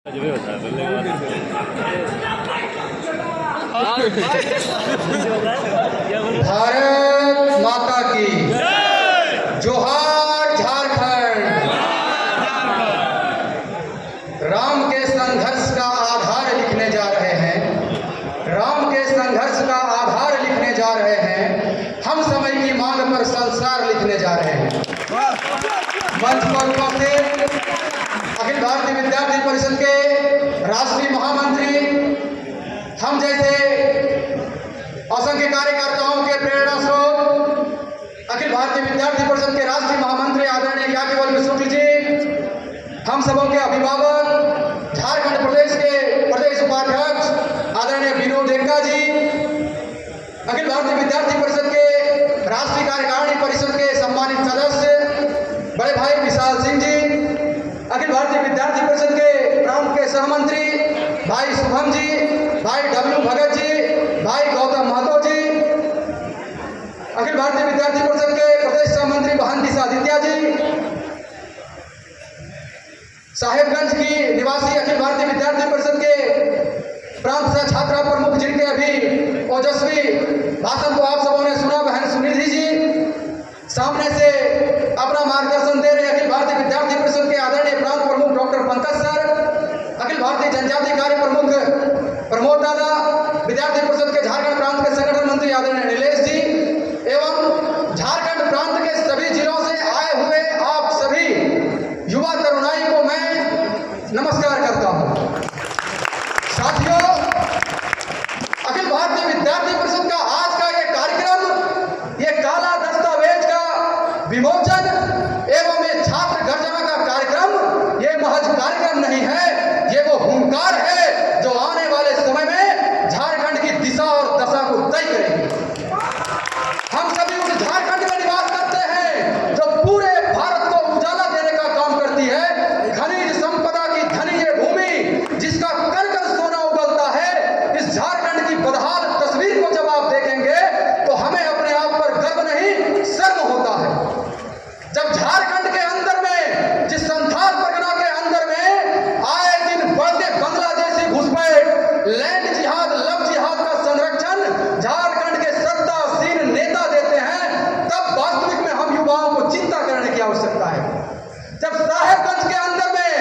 भारत माता की जोहार। झारखंड राम के संघर्ष का आधार लिखने जा रहे हैं। राम के संघर्ष का आधार लिखने जा रहे हैं। हम समय की मांग पर संस्कार लिखने जा रहे हैं। मंच पर उपस्थित अखिल भारतीय विद्यार्थी परिषद के राष्ट्रीय महामंत्री, हम जैसे असंख्य कार्यकर्ताओं के प्रेरणा स्रोत, अखिल भारतीय विद्यार्थी परिषद के राष्ट्रीय महामंत्री आदरणीय याज्ञवल्क्य शुक्ल जी, हम सबों के अभिभावक, झारखंड प्रदेश के प्रदेश उपाध्यक्ष आदरणीय विनोद एक्का जी, अखिल भारतीय विद्यार्थी परिषद के राष्ट्रीय कार्यकारिणी परिषद के सम्मानित सदस्य बड़े भाई विशाल सिंह जी, अखिल भारतीय विद्यार्थी परिषद के प्रांत के सहमंत्री भाई शुभम जी, भाई डब्ल्यू भगत जी, भाई गौतम महतो जी, अखिल भारतीय विद्यार्थी परिषद के प्रदेश सहमंत्री बहन दिशा आदित्य जी, साहेबगंज की निवासी अखिल भारतीय विद्यार्थी परिषद के प्रांत सह छात्रा प्रमुख, जिनके अभी ओजस्वी भाषण को आप सबों ने सुना, बहन सुनिधि जी, सामने से अपना मार्गदर्शन दे रहे अखिल भारतीय विद्यार्थी परिषद के आदरणीय प्रांत प्रमुख डॉक्टर पंकज सर, अखिल भारतीय जनजातीय कार्य प्रमुख प्रमोद दादा, विद्यार्थी परिषद के झारखंड प्रांत के संगठन मंत्री आदरणीय नीलेश जी, एवं झारखंड प्रांत के सभी जिलों से आए हुए आप सभी युवा तरुणाई को मैं नमस्कार करता हूं। साथियों, अखिल भारतीय विद्यार्थी परिषद का आज का ये कार्यक्रम, ये काला दस्तावेज का विमोचन एवं ये छात्र गर्जना का कार्यक्रम, ये महज कार्यक्रम नहीं है, ये वो हुंकार है जो आने वाले समय में झारखंड की दिशा और दशा को तय करेगी। हम सभी उस झारखंड में निवास करते हैं जो पूरे भारत को उजाला देने का काम करती है। खनिज संपदा की धनी ये भूमि, जिसका कर कर सोना उगलता है। इस झारखंड की बदहाल तस्वीर को जब आप देखेंगे तो हमें अपने आप पर गर्व नहीं, शर्म होता है। जब झारखंड के अंदर में, जिस संथाल परगना के अंदर में आए दिन बढ़ते बांग्लादेशी घुसपैठ, लैंड जिहाद, लव जिहाद का संरक्षण झारखंड के सत्तासीन नेता देते हैं, तब वास्तविक में हम युवाओं को चिंता करने की आवश्यकता है। जब साहेबगंज के अंदर में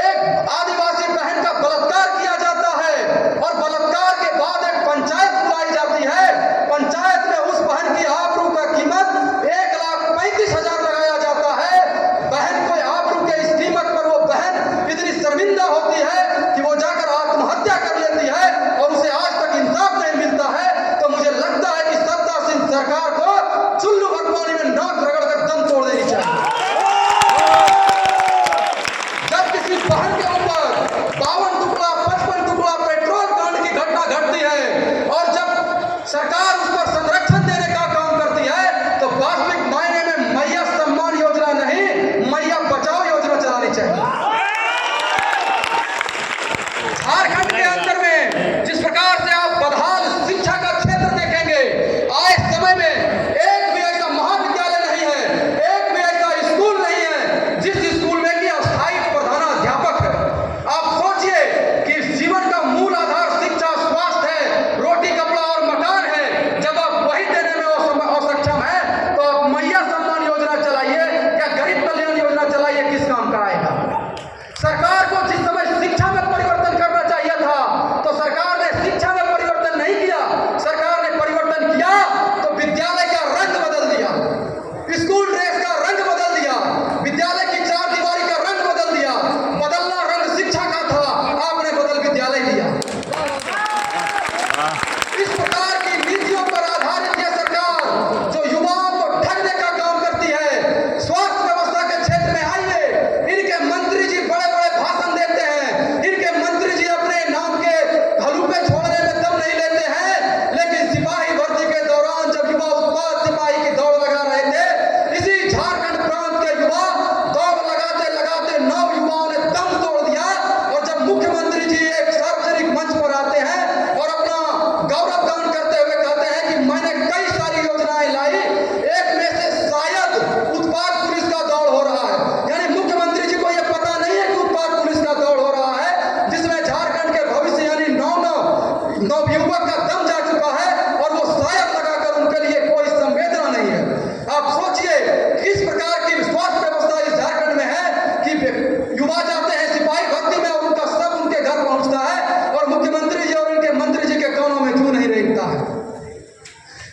एक आदिवासी बहन का बलात्कार किया जाता है और बलात्कार के बाद एक पंचायत बुलाई जाती है, पंचायत में उस बहन की आबरू का कीमत 1,35,000 लगाया जाता है। बहन को आबरू के इस कीमत पर वो बहन इतनी शर्मिंदा होती है कि वो जाकर आत्महत्या कर लेती है और उसे आज तक इंसाफ नहीं मिलता है। तो मुझे लगता है कि सत्तासीन सरकार को चुल्लू भगवानी में नाक रगड़कर दम तोड़ देनी चाहिए। जब किसी बहन के ऊपर 52 टुकड़ा 55 टुकड़ा पेट्रोल कांड की घटना घटती है और जब सरकार उस पर संरक्षण देने का काम करती है, तो वास्तविक मायने में मैया सम्मान योजना नहीं, मैया बचाओ योजना चलानी चाहिए। झारखंड के अंदर में जिस प्रकार से आप बदहाल शिक्षा का क्षेत्र देखेंगे, आए समय में एक भी ऐसा महाविद्यालय नहीं है, एक भी ऐसा स्कूल नहीं है जिस स्कूल में कि अस्थायी प्रधानाध्यापक है। आप सोचिए कि जीवन का मूल आधार शिक्षा, स्वास्थ्य है, रोटी कपड़ा और मकान है। जब आप वही देने में असक्षम है तो आप मैया सम्मान योजना चलाइए या गरीब कल्याण योजना चलाइए, किस काम का आएगा? सरकार को जिस समय शिक्षा में परिवर्तन करना चाहिए था, नवयुवक का दम जा चुका है और वो शायद लगाकर उनके लिए कोई संवेदना नहीं है। आप सोचिए किस प्रकार की स्वास्थ्य व्यवस्था इस झारखंड में है कि युवा जाते हैं सिपाही भर्ती में और उनका सब उनके घर पहुंचता है और मुख्यमंत्री जी और उनके मंत्री जी के कानों में क्यों नहीं रेंगता है।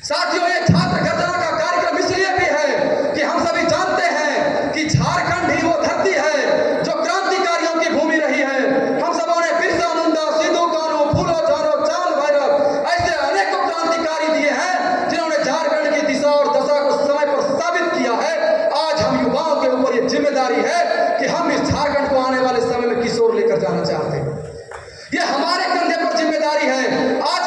साथियों, ये छात्र गर्जना का कार्यक्रम इसलिए भी है कि हम सभी जानते हैं कि झारखंड ही वो धरती है जो क्रांतिकारियों की भूमि रही है। हम सबों ने बिरसा मुंडा, सिद्धू कान्हू, फूलो झानो, चांद भैरव ऐसे अनेकों क्रांतिकारी दिए हैं जिन्होंने झारखंड की दिशा और दशा को समय पर साबित किया है। आज हम युवाओं के ऊपर ये जिम्मेदारी है कि हम इस झारखंड को आने वाले समय में किस ओर लेकर जाना चाहते हैं। ये हमारे कंधे पर जिम्मेदारी है। आज